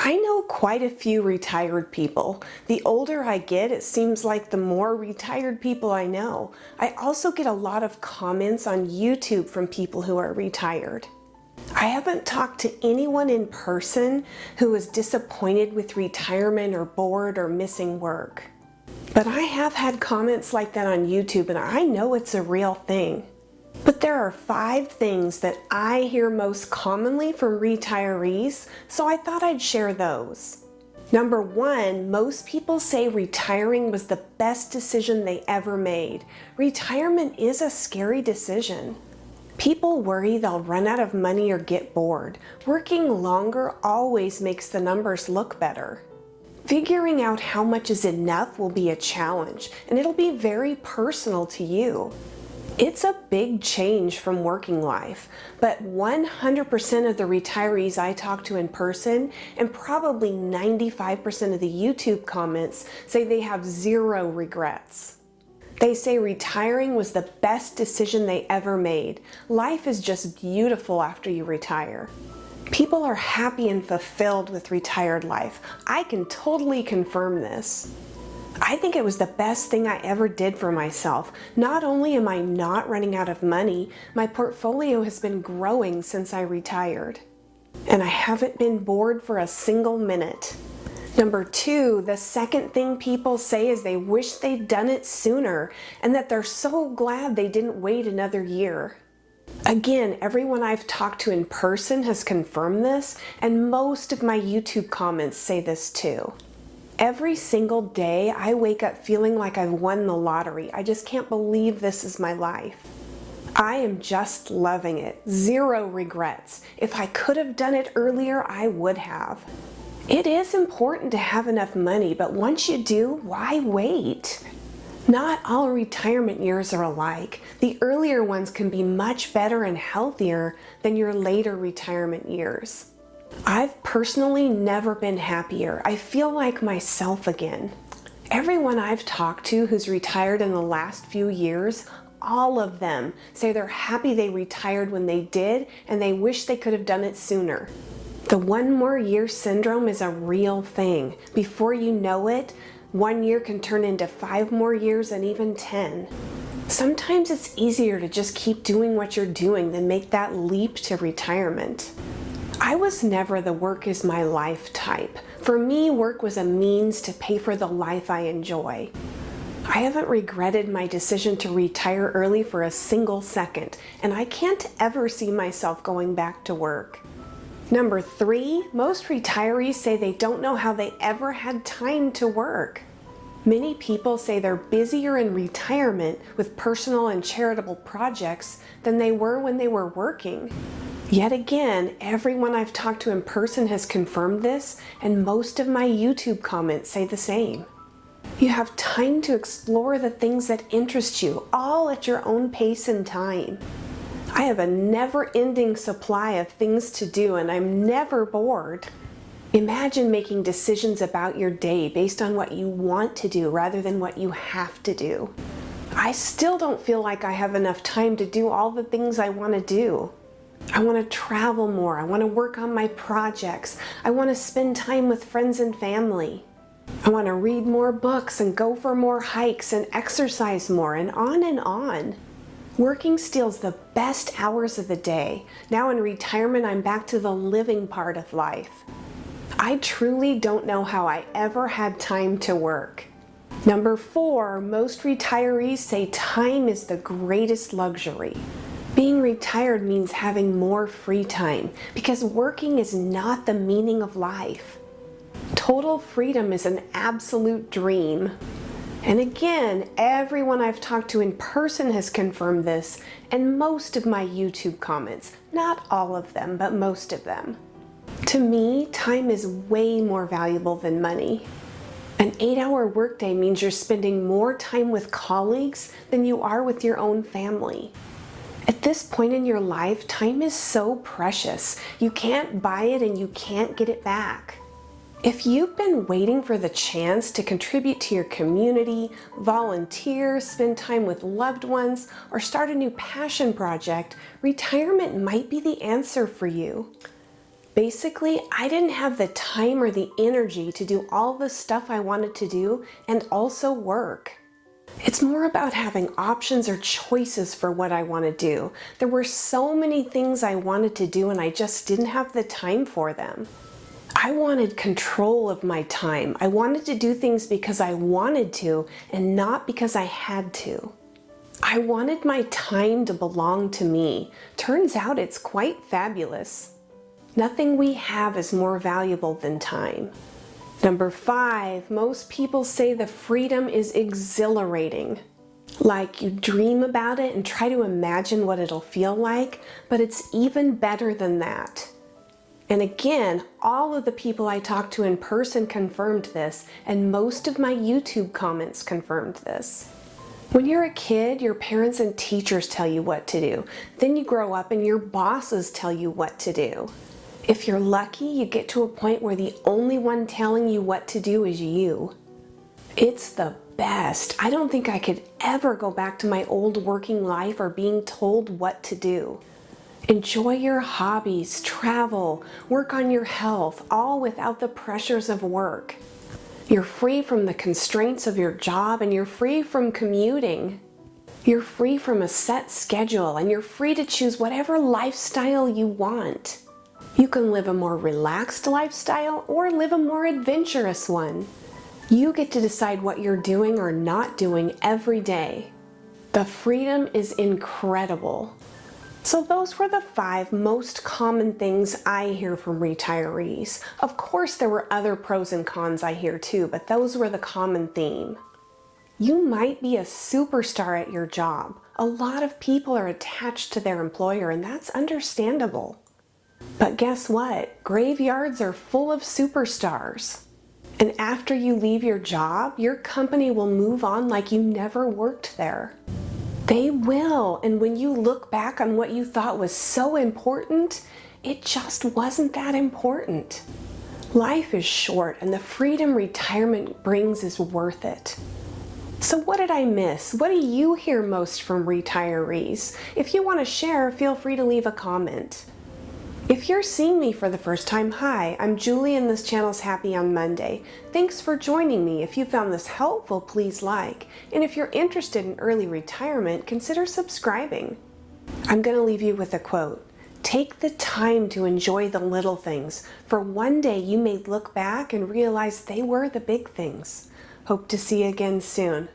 I know quite a few retired people. The older I get, it seems like the more retired people I know. I also get a lot of comments on YouTube from people who are retired. I haven't talked to anyone in person who was disappointed with retirement or bored or missing work. But I have had comments like that on YouTube, and I know it's a real thing. But there are 5 things that I hear most commonly from retirees, so I thought I'd share those. Number 1, most people say retiring was the best decision they ever made. Retirement is a scary decision. People worry they'll run out of money or get bored. Working longer always makes the numbers look better. Figuring out how much is enough will be a challenge, and it'll be very personal to you. It's a big change from working life, but 100% of the retirees I talk to in person, and probably 95% of the YouTube comments, say they have 0 regrets. They say retiring was the best decision they ever made. Life is just beautiful after you retire. People are happy and fulfilled with retired life. I can totally confirm this. I think it was the best thing I ever did for myself. Not only am I not running out of money, my portfolio has been growing since I retired. And I haven't been bored for a single minute. Number 2, the second thing people say is they wish they'd done it sooner and that they're so glad they didn't wait another year. Again, everyone I've talked to in person has confirmed this, and most of my YouTube comments say this too. Every single day, I wake up feeling like I've won the lottery. I just can't believe this is my life. I am just loving it. 0 regrets. If I could have done it earlier, I would have. It is important to have enough money, but once you do, why wait? Not all retirement years are alike. The earlier ones can be much better and healthier than your later retirement years. I've personally never been happier. I feel like myself again. Everyone I've talked to who's retired in the last few years, all of them say they're happy they retired when they did and they wish they could have done it sooner. The 1 more year syndrome is a real thing. Before you know it, 1 year can turn into 5 more years and even 10. Sometimes it's easier to just keep doing what you're doing than make that leap to retirement. I was never the work is my life type. For me, work was a means to pay for the life I enjoy. I haven't regretted my decision to retire early for a single second, and I can't ever see myself going back to work. Number 3, most retirees say they don't know how they ever had time to work. Many people say they're busier in retirement with personal and charitable projects than they were when they were working. Yet again, everyone I've talked to in person has confirmed this, and most of my YouTube comments say the same. You have time to explore the things that interest you, all at your own pace and time. I have a never-ending supply of things to do, and I'm never bored. Imagine making decisions about your day based on what you want to do rather than what you have to do. I still don't feel like I have enough time to do all the things I want to do. I want to travel more. I want to work on my projects. I want to spend time with friends and family. I want to read more books and go for more hikes and exercise more, and on and on. Working steals the best hours of the day. Now in retirement, I'm back to the living part of life. I truly don't know how I ever had time to work. Number 4, most retirees say time is the greatest luxury. Being retired means having more free time because working is not the meaning of life. Total freedom is an absolute dream. And again, everyone I've talked to in person has confirmed this, and most of my YouTube comments, not all of them, but most of them. To me, time is way more valuable than money. An 8-hour workday means you're spending more time with colleagues than you are with your own family. At this point in your life, time is so precious. You can't buy it and you can't get it back. If you've been waiting for the chance to contribute to your community, volunteer, spend time with loved ones, or start a new passion project, retirement might be the answer for you. Basically, I didn't have the time or the energy to do all the stuff I wanted to do and also work. It's more about having options or choices for what I want to do. There were so many things I wanted to do and I just didn't have the time for them. I wanted control of my time. I wanted to do things because I wanted to and not because I had to. I wanted my time to belong to me. Turns out it's quite fabulous. Nothing we have is more valuable than time. Number 5, most people say the freedom is exhilarating. Like you dream about it and try to imagine what it'll feel like, but it's even better than that. And again, all of the people I talked to in person confirmed this, and most of my YouTube comments confirmed this. When you're a kid, your parents and teachers tell you what to do. Then you grow up and your bosses tell you what to do. If you're lucky, you get to a point where the only one telling you what to do is you. It's the best. I don't think I could ever go back to my old working life or being told what to do. Enjoy your hobbies, travel, work on your health, all without the pressures of work. You're free from the constraints of your job and you're free from commuting. You're free from a set schedule and you're free to choose whatever lifestyle you want. You can live a more relaxed lifestyle or live a more adventurous one. You get to decide what you're doing or not doing every day. The freedom is incredible. So those were the 5 most common things I hear from retirees. Of course, there were other pros and cons I hear too, but those were the common theme. You might be a superstar at your job. A lot of people are attached to their employer, and that's understandable. But guess what? Graveyards are full of superstars. And after you leave your job, your company will move on like you never worked there. They will, and when you look back on what you thought was so important, it just wasn't that important. Life is short, and the freedom retirement brings is worth it. So what did I miss? What do you hear most from retirees? If you want to share, feel free to leave a comment. If you're seeing me for the first time, hi, I'm Julie and this channel's Happy on Monday. Thanks for joining me. If you found this helpful, please like. And if you're interested in early retirement, consider subscribing. I'm going to leave you with a quote. Take the time to enjoy the little things, for one day you may look back and realize they were the big things. Hope to see you again soon.